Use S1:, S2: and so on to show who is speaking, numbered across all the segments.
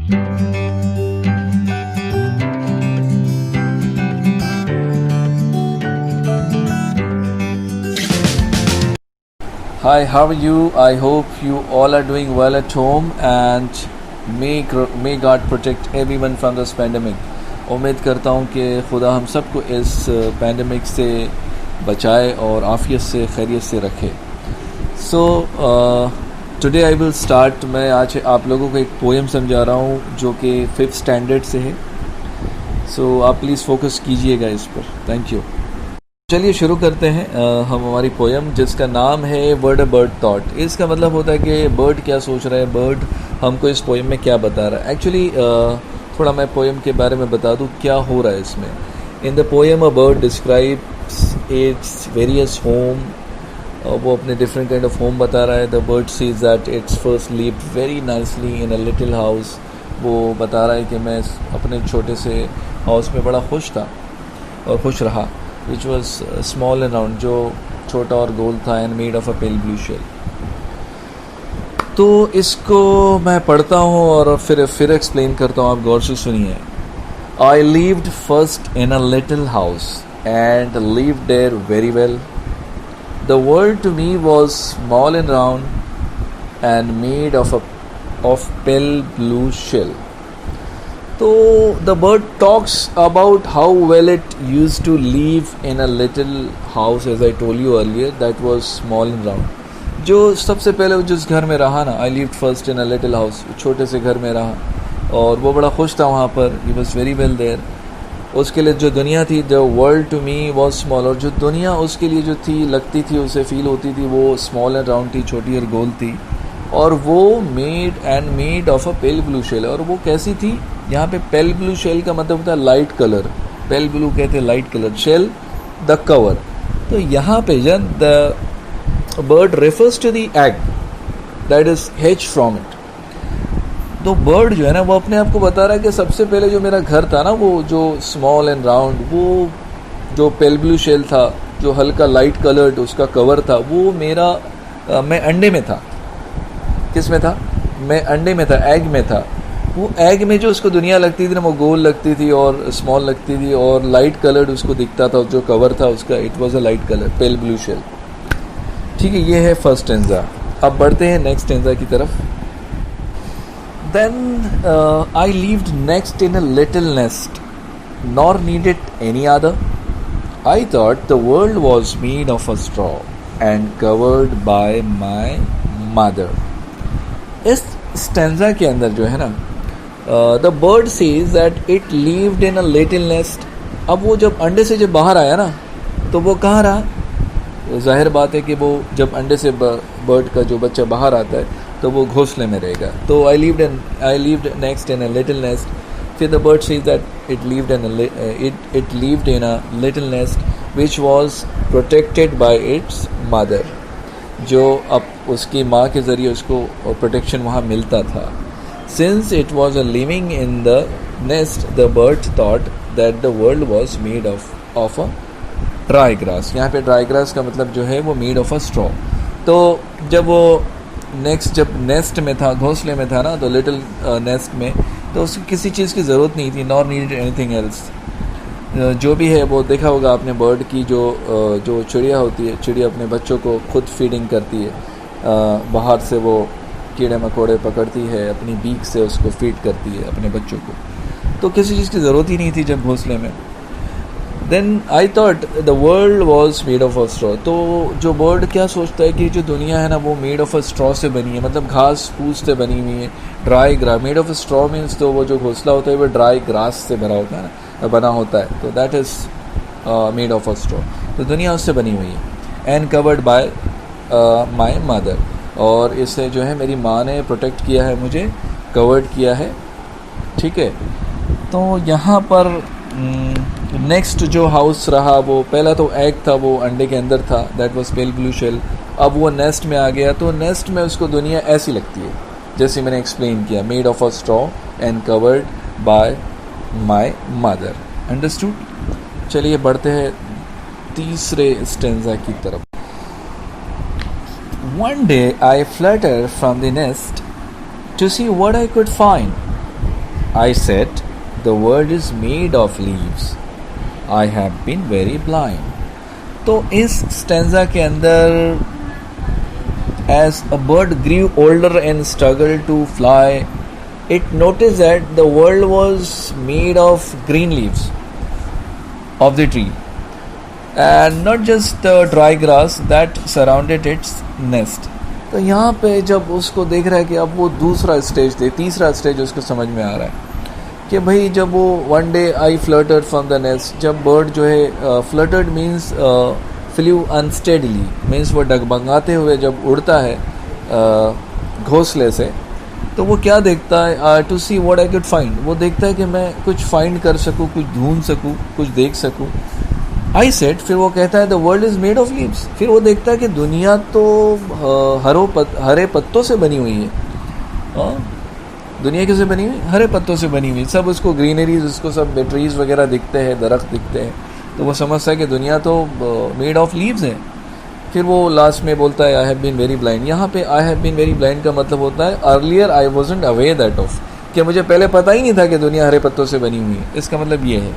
S1: Hi, how are you? I hope you all are doing well at home and may God protect everyone from this pandemic. उम्मीद करता हूँ कि खुदा हम सबको इस पैंडमिक से बचाए और आफियत से खैरियत से रखे. So today I will start. मैं आज आप लोगों को एक पोएम समझा रहा हूँ जो कि 5th स्टैंडर्ड से है. सो आप प्लीज़ फोकस कीजिएगा इस पर. Thank you. चलिए शुरू करते हैं हम हमारी पोएम जिसका नाम है वर्ड अ बर्ड थॉट. इसका मतलब होता है कि बर्ड क्या सोच रहा है, बर्ड हमको इस पोएम में क्या बता रहा है. एक्चुअली थोड़ा मैं पोएम के बारे में बता दूं क्या हो रहा है इसमें. In the poem a bird describes its various home. वो अपने डिफरेंट काइंड ऑफ होम बता रहा है. The bird sees that its first lived very nicely in a little house. वो बता रहा है कि मैं अपने छोटे से हाउस में बड़ा खुश था और खुश रहा. Which was small and round, जो छोटा और गोल था, and made of a pale blue shell. तो इसको मैं पढ़ता हूँ और फिर एक्सप्लेन करता हूँ. आप गौर से सुनिए. I lived first in a little house and lived there very well. The world to me was small and round and made of pale blue shell. So the bird talks about how well it used to live in a little house, as I told you earlier, that was small and round. जो सबसे पहले जिस घर में रहा ना, I lived first in a little house, छोटे से घर में रहा और वो बड़ा खुश था वहाँ पर. He was very well there. उसके लिए जो दुनिया थी, the world to me was small, और जो दुनिया उसके लिए जो थी, लगती थी, उसे फील होती थी, वो small and round थी, छोटी और गोल थी. और वो made of a pale blue shell. और वो कैसी थी? यहाँ पे पेल ब्लू शेल का मतलब होता है लाइट कलर. पेल ब्लू कहते हैं light colour. Shell the cover. तो यहाँ पे जन the bird refers to the egg that is hatch from it. तो बर्ड जो है ना वो अपने आप को बता रहा है कि सबसे पहले जो मेरा घर था ना, वो जो स्मॉल एंड राउंड, वो जो पेल ब्लू शेल था, जो हल्का लाइट कलर्ड उसका कवर था, वो मेरा मैं अंडे में था. किस में था? मैं अंडे में था, एग में था. वो एग में जो उसको दुनिया लगती थी ना, वो गोल लगती थी और स्मॉल लगती थी और लाइट कलर्ड उसको दिखता था. जो कवर था उसका, it was a light colour, pale blue shell. ठीक है, ये है फर्स्ट स्टैंजा. अब बढ़ते हैं नेक्स्ट स्टैंजा की तरफ. Then I lived next in a little nest nor needed any other. I thought the world was made of a straw and covered by my mother. इस स्टैंजा के अंदर जो है ना, the bird says that it lived in a little nest. अब वो जब अंडे से जब बाहर आया ना, तो वो कहाँ रहा? जाहिर बात है कि वो जब अंडे से बर्ड का जो बच्चा बाहर आता है तो वो घोंसले में रहेगा. तो I lived next in a little nest. फिर the bird says that it lived in a little nest which was protected by its mother. जो अब उसकी माँ के ज़रिए उसको प्रोटेक्शन वहाँ मिलता था. Since it was a living in the nest, the bird thought that the world was made of a dry grass. यहाँ पे dry grass का मतलब जो है वो made of a straw. तो जब वो जब नेस्ट में था, घोंसले में था ना, तो लिटिल नेस्ट में, तो उसको किसी चीज़ की ज़रूरत नहीं थी. Nor needed anything else. जो भी है वो देखा होगा आपने, बर्ड की जो चिड़िया होती है, चिड़िया अपने बच्चों को खुद फीडिंग करती है. बाहर से वो कीड़े मकोड़े पकड़ती है, अपनी बीक से उसको फीड करती है अपने बच्चों को. तो किसी चीज़ की ज़रूरत ही नहीं थी जब घोंसले में. Then I thought the world was made of a straw. तो जो बर्ड क्या सोचता है कि जो दुनिया है ना वो मेड ऑफ अ स्ट्रॉ से बनी है, मतलब घास फूस से बनी हुई है. Dry grass. Made of a straw means तो वो जो घोंसला होता है वो ड्राई ग्रास से भरा होता है ना, बना होता है. तो that is made of a straw. तो दुनिया उससे बनी हुई है. And covered by my mother. और इससे जो है मेरी माँ ने प्रोटेक्ट किया है, मुझे कवर्ड किया है. ठीक है. तो यहाँ पर नेक्स्ट जो हाउस रहा, वो पहला तो एग था, वो अंडे के अंदर था, that was pale blue shell. अब वो नेस्ट में आ गया, तो नेस्ट में उसको दुनिया ऐसी लगती है जैसे मैंने एक्सप्लेन किया, made of a straw and covered by my mother. Understood. चलिए बढ़ते हैं तीसरे स्टेंजा की तरफ. One day I fluttered from the nest to see what I could find. I said, the world is made of leaves. I have been very blind. तो इस stanza के अंदर as a bird grew older and struggled to fly, it noticed that the world was made of green leaves of the tree and not just the dry grass that surrounded its nest. तो यहाँ पे जब उसको देख रहा है कि अब वो दूसरा स्टेज तीसरा स्टेज उसको समझ में आ रहा है कि भाई जब वो one day I fluttered from the nest, जब बर्ड जो है fluttered means flu unsteadily, means वो डगमगाते हुए जब उड़ता है घोंसले से, तो वो क्या देखता है, to see what I could find, वो देखता है कि मैं कुछ फाइंड कर सकूँ, कुछ ढूंढ सकूँ, कुछ देख सकूँ. आई सेट, फिर वो कहता है the world is made of leaves. फिर वो देखता है कि दुनिया तो हरे पत्तों से बनी हुई है. दुनिया किससे बनी हुई? हरे पत्तों से बनी हुई. सब उसको ग्रीनरीज, उसको सब ट्रीज वगैरह दिखते हैं, दरख्त दिखते हैं, तो वो समझता है कि दुनिया तो मेड ऑफ लीव्स है. फिर वो लास्ट में बोलता है I have been very blind. यहाँ पे I have been very blind का मतलब होता है earlier I wasn't aware that of, कि मुझे पहले पता ही नहीं था कि दुनिया हरे पत्तों से बनी हुई है. इसका मतलब ये है,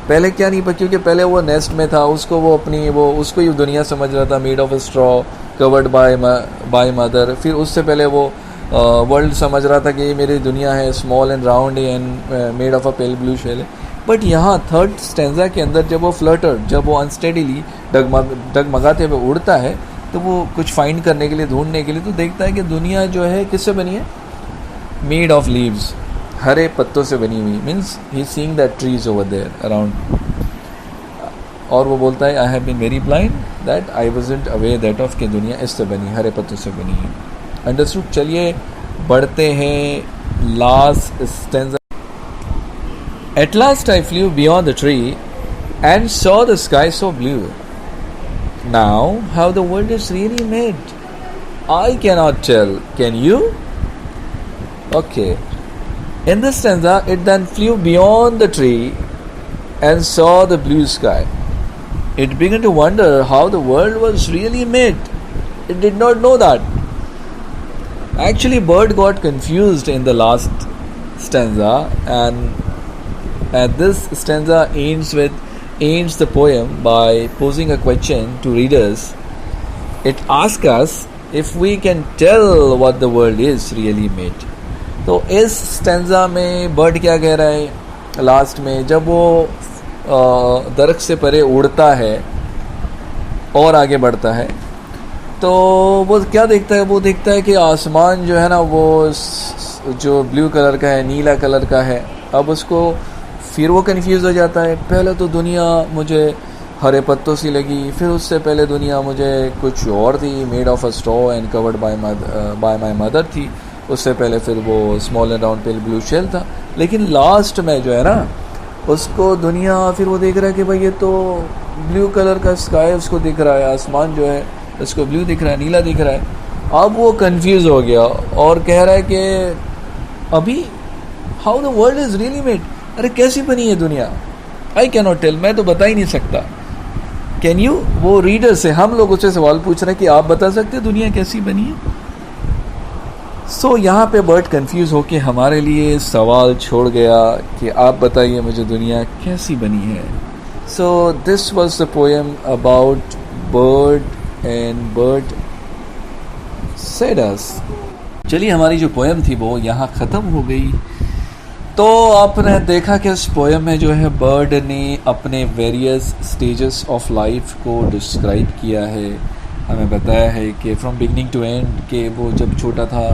S1: पहले क्या नहीं पता, क्योंकि पहले वो नेस्ट में था, उसको वो अपनी वो उसको ही दुनिया समझ रहा था, made of straw covered by mother. फिर उससे पहले वो वर्ल्ड समझ रहा था कि ये मेरी दुनिया है, small and round and made of a pale blue shell. But यहाँ थर्ड स्टेंजा के अंदर जब वो फ्लटर्ड, जब वो अनस्टेडीली डगमगाते हुए उड़ता है, तो वो कुछ फाइंड करने के लिए, ढूंढने के लिए, तो देखता है कि दुनिया जो है किससे बनी है? मेड ऑफ लीव्स, हरे पत्तों से बनी हुई. Means he seeing that trees over there around. और वो बोलता है I have been very blind that I wasn't aware that of, कि दुनिया इससे बनी, हरे पत्तों से बनी है. अंडरस्टूड. चलिए बढ़ते हैं last stanza. At last I flew beyond the tree and saw the sky so blue. Now how the world is really made, I cannot tell. Can you? Okay. In this stanza, it then flew beyond the tree and saw the blue sky. It began to wonder how the world was really made. It did not know that. Actually, bird got confused in the last stanza, and this stanza ends the poem by posing a question to readers. It asks us if we can tell what the world is really made. तो इस stanza में bird क्या कह रहा है last में, जब वो दरख्त से परे उड़ता है और आगे बढ़ता है, तो वो क्या देखता है? वो देखता है कि आसमान जो है ना, वो जो ब्लू कलर का है, नीला कलर का है. अब उसको फिर वो कन्फ्यूज़ हो जाता है. पहले तो दुनिया मुझे हरे पत्तों सी लगी, फिर उससे पहले दुनिया मुझे कुछ और थी, made of a straw and covered by my mother थी. उससे पहले फिर वो small and round pale blue shell था. लेकिन लास्ट में जो है ना, उसको दुनिया, फिर वो देख रहा है कि भाई ये तो ब्लू कलर का स्काई उसको दिख रहा है, आसमान जो है उसको ब्लू दिख रहा है, नीला दिख रहा है. अब वो कंफ्यूज हो गया और कह रहा है कि अभी how the world is really made, अरे कैसी बनी है दुनिया? आई कैन नॉट टेल, मैं तो बता ही नहीं सकता. Can you? वो रीडर से, हम लोग उससे सवाल पूछ रहे हैं कि आप बता सकते हैं दुनिया कैसी बनी है? सो यहाँ पे बर्ड कंफ्यूज होके हमारे लिए सवाल छोड़ गया कि आप बताइए मुझे दुनिया कैसी बनी है. So this was the poem about bird and bird said us. चलिए हमारी जो पोएम थी वो यहाँ ख़त्म हो गई. तो आपने देखा कि इस पोएम में जो है बर्ड ने अपने वेरियस स्टेजेस ऑफ लाइफ को डिस्क्राइब किया है. हमें बताया है कि फ्रॉम बिगनिंग टू एंड, कि वो जब छोटा था,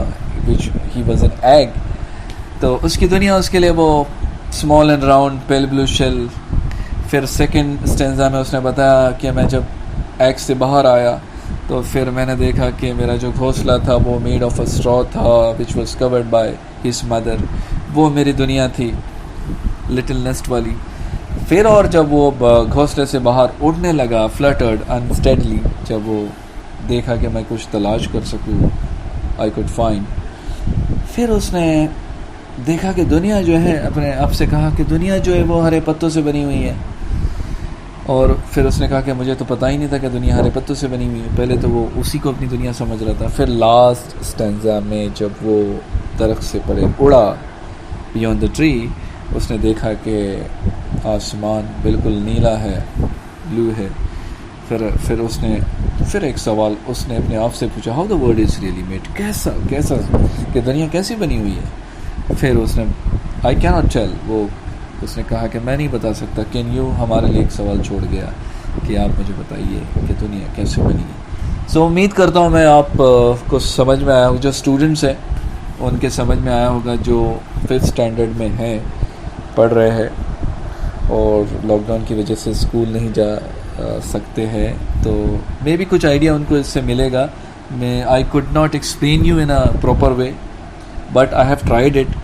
S1: which he was an egg, तो उसकी दुनिया उसके लिए वो small and round pale blue shell. फिर सेकंड स्टेंजा में उसने बताया कि मैं जब एग से बाहर आया तो फिर मैंने देखा कि मेरा जो घोंसला था वो मेड ऑफ अ स्ट्रॉ था, which was covered by his mother. वो मेरी दुनिया थी, लिटिल नेस्ट वाली. फिर और जब वो घोंसले से बाहर उड़ने लगा, फ्लटर्ड अनस्टेडली, जब वो देखा कि मैं कुछ तलाश कर सकूँ, आई कुड फाइंड. फिर उसने देखा कि दुनिया जो है, अपने आप से कहा कि दुनिया जो है वो हरे पत्तों से बनी हुई है. और फिर उसने कहा कि मुझे तो पता ही नहीं था कि दुनिया हरे पत्तों से बनी हुई है. पहले तो वो उसी को अपनी दुनिया समझ रहा था. फिर लास्ट स्टेंजा में जब वो दरख्त से परे उड़ा बियॉन्ड द ट्री उसने देखा कि आसमान बिल्कुल नीला है, ब्लू है। फिर उसने फिर एक सवाल उसने अपने आप से पूछा, how the world is really made, कैसा कैसा कि दुनिया कैसी बनी हुई है। फिर उसने आई कैन नॉट टेल, वो उसने कहा कि मैं नहीं बता सकता। कैन यू हमारे लिए एक सवाल छोड़ गया कि आप मुझे बताइए कि दुनिया कैसे बनी है। सो उम्मीद करता हूँ मैं आप को समझ में आया हो, जो स्टूडेंट्स हैं उनके समझ में आया होगा, जो 5th स्टैंडर्ड में हैं, पढ़ रहे हैं और लॉकडाउन की वजह से स्कूल नहीं जा सकते हैं, तो मे भी कुछ आइडिया उनको इससे मिलेगा। मैं I could not explain you in a proper way but I have tried it.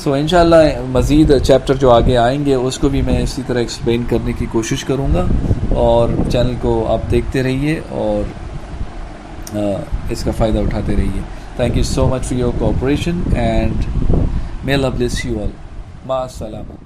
S1: So इंशाल्लाह मज़ीद चैप्टर जो आगे आएंगे उसको भी मैं इसी तरह एक्सप्लेन करने की कोशिश करूँगा, और चैनल को आप देखते रहिए और इसका फ़ायदा उठाते रहिए। Thank you so much for your cooperation and may Allah bless you all. मा अस्सलामा।